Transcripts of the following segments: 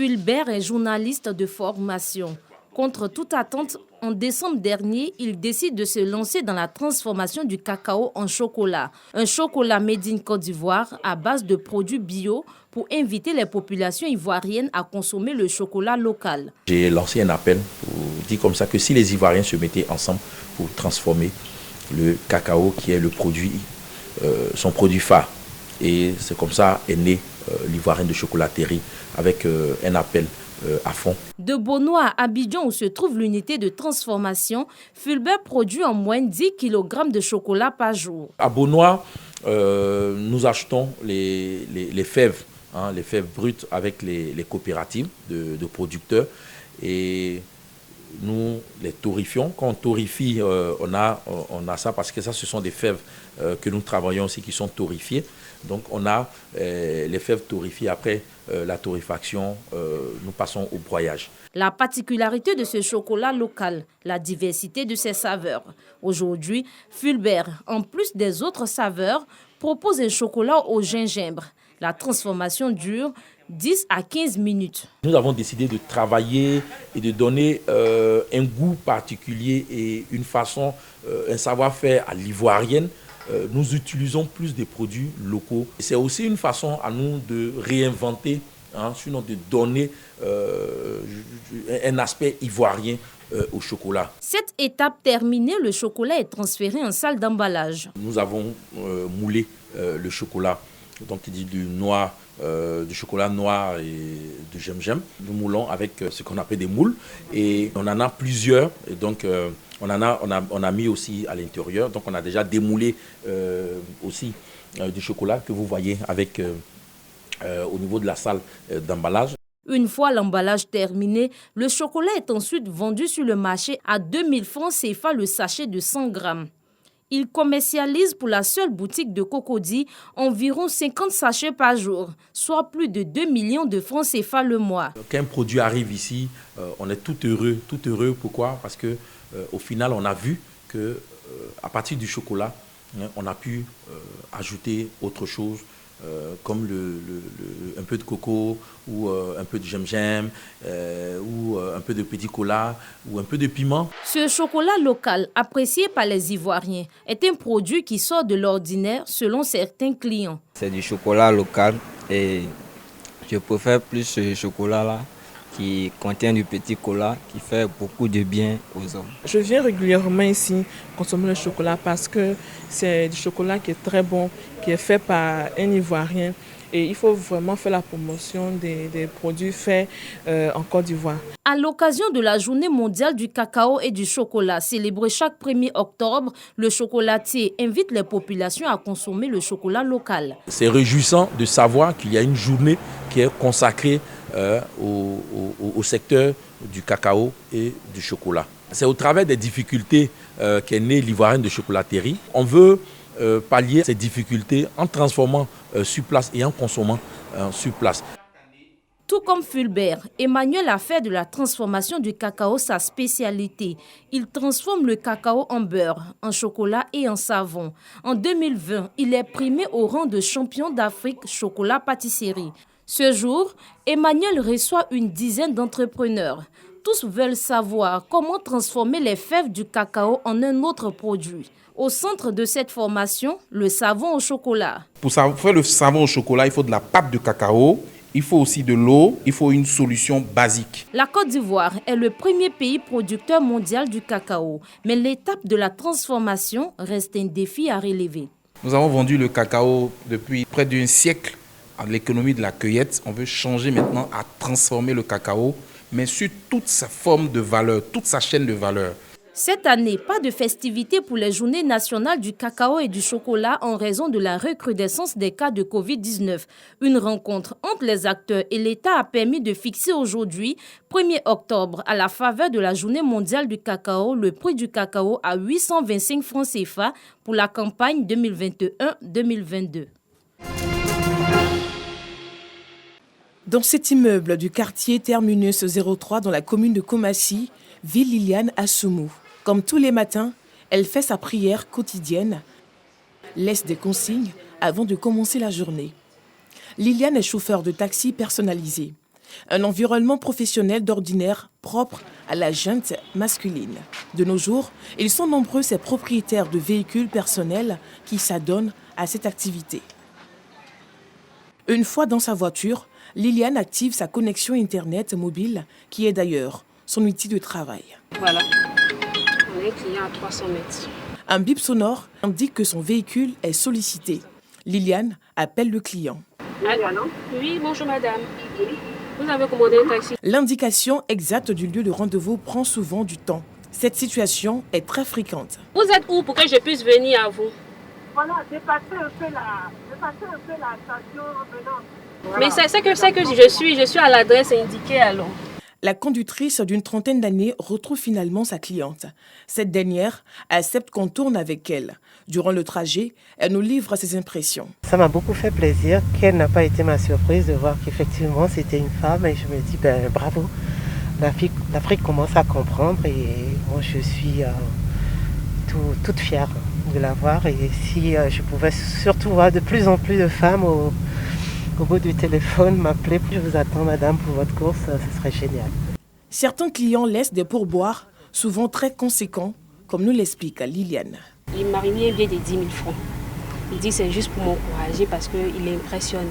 Fulbert est journaliste de formation. Contre toute attente, en décembre dernier, il décide de se lancer dans la transformation du cacao en chocolat. Un chocolat made in Côte d'Ivoire à base de produits bio pour inviter les populations ivoiriennes à consommer le chocolat local. J'ai lancé un appel pour dire comme ça que si les Ivoiriens se mettaient ensemble pour transformer le cacao qui est le produit, son produit phare. Et c'est comme ça est né l'Ivoirien de chocolaterie avec un appel à fond. De Bonoa à Abidjan, où se trouve l'unité de transformation, Fulbert produit en moyenne 10 kg de chocolat par jour. À Bonoa, nous achetons les fèves, les fèves brutes avec les coopératives de producteurs et nous les torréfions. Quand on torréfie, on a ça parce que ça, ce sont des fèves que nous travaillons aussi qui sont torréfiées. Donc on a les fèves torréfiées. Après la torréfaction, nous passons au broyage. La particularité de ce chocolat local, la diversité de ses saveurs. Aujourd'hui, Fulbert, en plus des autres saveurs, propose un chocolat au gingembre. La transformation dure 10 à 15 minutes. Nous avons décidé de travailler et de donner un goût particulier et une façon, un savoir-faire à l'ivoirienne. Nous utilisons plus des produits locaux. C'est aussi une façon à nous de réinventer, sinon de donner un aspect ivoirien au chocolat. Cette étape terminée, le chocolat est transféré en salle d'emballage. Nous avons moulé le chocolat, donc il dit du chocolat noir et du gingembre. Nous moulons avec ce qu'on appelle des moules et on en a plusieurs. Et donc on a mis aussi à l'intérieur. Donc on a déjà démoulé aussi du chocolat que vous voyez avec au niveau de la salle d'emballage. Une fois l'emballage terminé, le chocolat est ensuite vendu sur le marché à 2000 francs CFA le sachet de 100 grammes. Il commercialise pour la seule boutique de Cocody environ 50 sachets par jour, soit plus de 2 millions de francs CFA le mois. Quand un produit arrive ici, on est tout heureux. Pourquoi? Parce que au final, on a vu que à partir du chocolat, on a pu ajouter autre chose. Comme un peu de coco ou un peu de gingembre ou un peu de petit cola ou un peu de piment. Ce chocolat local, apprécié par les Ivoiriens, est un produit qui sort de l'ordinaire selon certains clients. C'est du chocolat local et je préfère plus ce chocolat-là qui contient du petit cola qui fait beaucoup de bien aux hommes. Je viens régulièrement ici consommer le chocolat parce que c'est du chocolat qui est très bon, qui est fait par un Ivoirien et il faut vraiment faire la promotion des produits faits en Côte d'Ivoire. À l'occasion de la Journée mondiale du cacao et du chocolat, célébrée chaque 1er octobre, le chocolatier invite les populations à consommer le chocolat local. C'est réjouissant de savoir qu'il y a une journée qui est consacrée au secteur du cacao et du chocolat. C'est au travers des difficultés qu'est née l'Ivoirienne de chocolaterie. On veut pallier ces difficultés en transformant sur place et en consommant sur place. Tout comme Fulbert, Emmanuel a fait de la transformation du cacao sa spécialité. Il transforme le cacao en beurre, en chocolat et en savon. En 2020, il est primé au rang de champion d'Afrique chocolat-pâtisserie. Ce jour, Emmanuel reçoit une dizaine d'entrepreneurs. Tous veulent savoir comment transformer les fèves du cacao en un autre produit. Au centre de cette formation, le savon au chocolat. Pour faire le savon au chocolat, il faut de la pâte de cacao, il faut aussi de l'eau, il faut une solution basique. La Côte d'Ivoire est le premier pays producteur mondial du cacao, mais l'étape de la transformation reste un défi à relever. Nous avons vendu le cacao depuis près d'un siècle à l'économie de la cueillette. On veut changer maintenant à transformer le cacao, mais sur toute sa forme de valeur, toute sa chaîne de valeur. Cette année, pas de festivité pour les journées nationales du cacao et du chocolat en raison de la recrudescence des cas de Covid-19. Une rencontre entre les acteurs et l'État a permis de fixer aujourd'hui, 1er octobre, à la faveur de la journée mondiale du cacao, le prix du cacao à 825 francs CFA pour la campagne 2021-2022. Dans cet immeuble du quartier Terminus 03 dans la commune de Komassi, vit Liliane Assoumou. Comme tous les matins, elle fait sa prière quotidienne, laisse des consignes avant de commencer la journée. Liliane est chauffeur de taxi personnalisé. Un environnement professionnel d'ordinaire propre à la junte masculine. De nos jours, ils sont nombreux ces propriétaires de véhicules personnels qui s'adonnent à cette activité. Une fois dans sa voiture, Liliane active sa connexion Internet mobile, qui est d'ailleurs son outil de travail. Voilà, on est client à 300 mètres. Un bip sonore indique que son véhicule est sollicité. Liliane appelle le client. Allô? Oui, bonjour madame. Vous avez commandé un taxi? L'indication exacte du lieu de rendez-vous prend souvent du temps. Cette situation est très fréquente. Vous êtes où pour que je puisse venir à vous? Voilà, dépassez un peu la station en venant. Voilà. Mais c'est que je suis à l'adresse indiquée alors. La conductrice d'une trentaine d'années retrouve finalement sa cliente. Cette dernière accepte qu'on tourne avec elle. Durant le trajet, elle nous livre ses impressions. Ça m'a beaucoup fait plaisir. Quelle n'a pas été ma surprise de voir qu'effectivement c'était une femme et je me dis bravo. L'Afrique commence à comprendre et moi je suis toute fière de la voir. Et si je pouvais surtout voir de plus en plus de femmes au bout du téléphone m'appeler, je vous attends madame pour votre course, ce serait génial. Certains clients laissent des pourboires, souvent très conséquents, comme nous l'explique Liliane. Il m'a remis un billet de 10 000 francs. Il dit que c'est juste pour m'encourager parce qu'il est impressionné.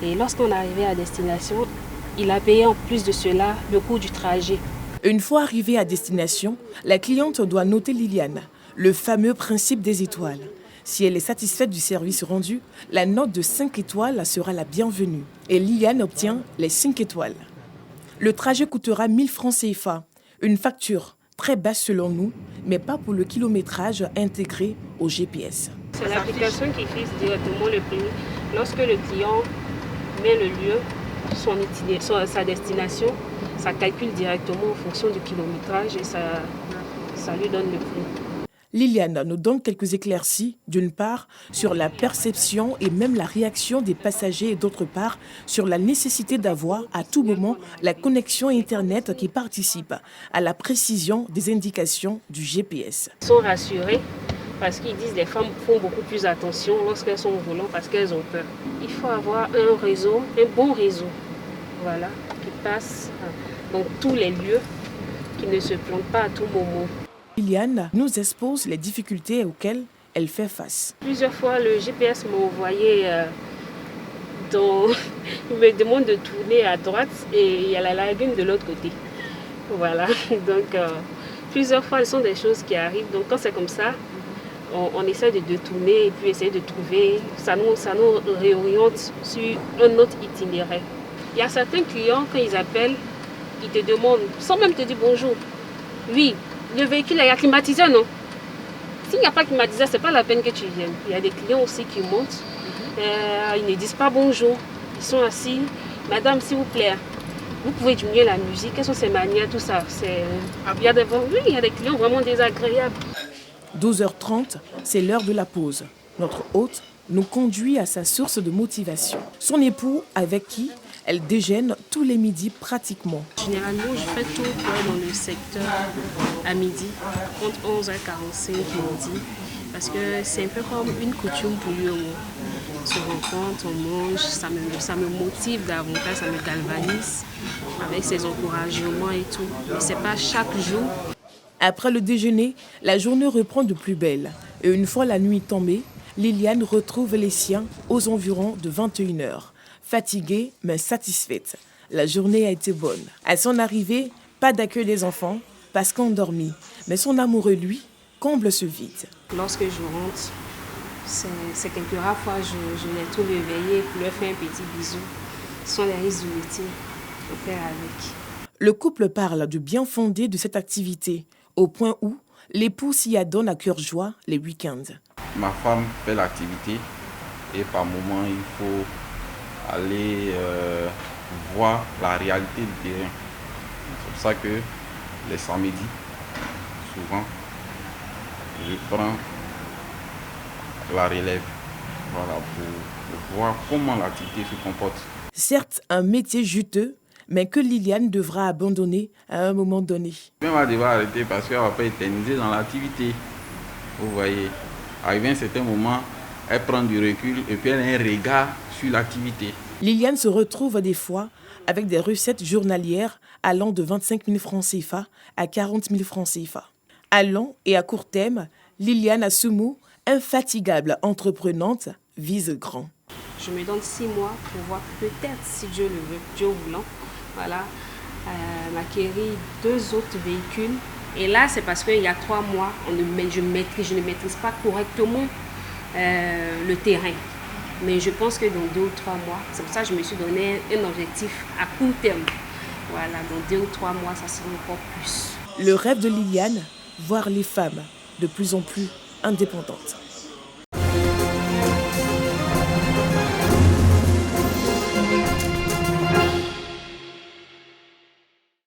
Et lorsqu'on est arrivé à destination, il a payé en plus de cela le coût du trajet. Une fois arrivée à destination, la cliente doit noter Liliane, le fameux principe des étoiles. Si elle est satisfaite du service rendu, la note de 5 étoiles sera la bienvenue. Et Liliane obtient les 5 étoiles. Le trajet coûtera 1000 francs CFA, une facture très basse selon nous, mais pas pour le kilométrage intégré au GPS. C'est l'application qui fixe directement le prix. Lorsque le client met le lieu, sa destination, ça calcule directement en fonction du kilométrage et ça lui donne le prix. Liliane nous donne quelques éclaircies, d'une part, sur la perception et même la réaction des passagers et d'autre part, sur la nécessité d'avoir à tout moment la connexion Internet qui participe à la précision des indications du GPS. Ils sont rassurés parce qu'ils disent que les femmes font beaucoup plus attention lorsqu'elles sont au volant parce qu'elles ont peur. Il faut avoir un bon réseau, voilà, qui passe dans tous les lieux, qui ne se plante pas à tout moment. Liliane nous expose les difficultés auxquelles elle fait face. Plusieurs fois, le GPS m'a envoyé il me demande de tourner à droite et il y a la lagune de l'autre côté. Voilà, donc plusieurs fois, ce sont des choses qui arrivent. Donc quand c'est comme ça, on essaie de tourner et puis essayer de trouver, ça nous réoriente sur un autre itinéraire. Il y a certains clients, quand ils appellent, ils te demandent, sans même te dire bonjour, oui, le véhicule est climatisé, non? S'il n'y a pas climatisé, ce n'est pas la peine que tu viennes. Il y a des clients aussi qui montent, ils ne disent pas bonjour, ils sont assis. Madame, s'il vous plaît, vous pouvez diminuer la musique, quelles sont ces manières, tout ça. Il y a des clients vraiment désagréables. 12h30, c'est l'heure de la pause. Notre hôte nous conduit à sa source de motivation. Son époux, avec qui elle déjeune tous les midis pratiquement. Généralement, je fais tout dans le secteur à midi, entre 11h45 midi, parce que c'est un peu comme une coutume pour lui. On se rencontre, on mange, ça me motive davantage, ça me galvanise avec ses encouragements et tout. Mais ce n'est pas chaque jour. Après le déjeuner, la journée reprend de plus belle. Et une fois la nuit tombée, Liliane retrouve les siens aux environs de 21h. Fatiguée mais satisfaite. La journée a été bonne. À son arrivée, pas d'accueil des enfants parce qu'endormis. Mais son amoureux, lui, comble ce vide. Lorsque je rentre, c'est quelques rares fois je les trouve éveillés pour leur faire un petit bisou. Ce sont les risques du métier. On fait avec. Le couple parle du bien fondé de cette activité, au point où l'époux s'y adonne à cœur joie les week-ends. Ma femme fait l'activité et par moment il faut aller voir la réalité du terrain. C'est pour ça que les samedis, souvent, je prends la relève, voilà, pour voir comment l'activité se comporte. Certes, un métier juteux, mais que Liliane devra abandonner à un moment donné. Elle va devoir arrêter parce qu'elle ne va pas éterniser dans l'activité. Vous voyez, arrivé à un certain moment, elle prend du recul et puis elle a un regard sur l'activité. Liliane se retrouve des fois avec des recettes journalières allant de 25 000 francs CFA à 40 000 francs CFA. À long et à court terme, Liliane Assoumou, infatigable entreprenante, vise grand. Je me donne 6 mois pour voir peut-être, si Dieu le veut, Dieu voulant, voilà, m'acquérir 2 autres véhicules. Et là, c'est parce qu'il y a 3 mois, je ne maîtrise pas correctement le terrain. Mais je pense que dans 2 ou 3 mois, c'est pour ça que je me suis donné un objectif à court terme. Voilà, dans 2 ou 3 mois, ça sera encore plus. Le rêve de Liliane, voir les femmes de plus en plus indépendantes.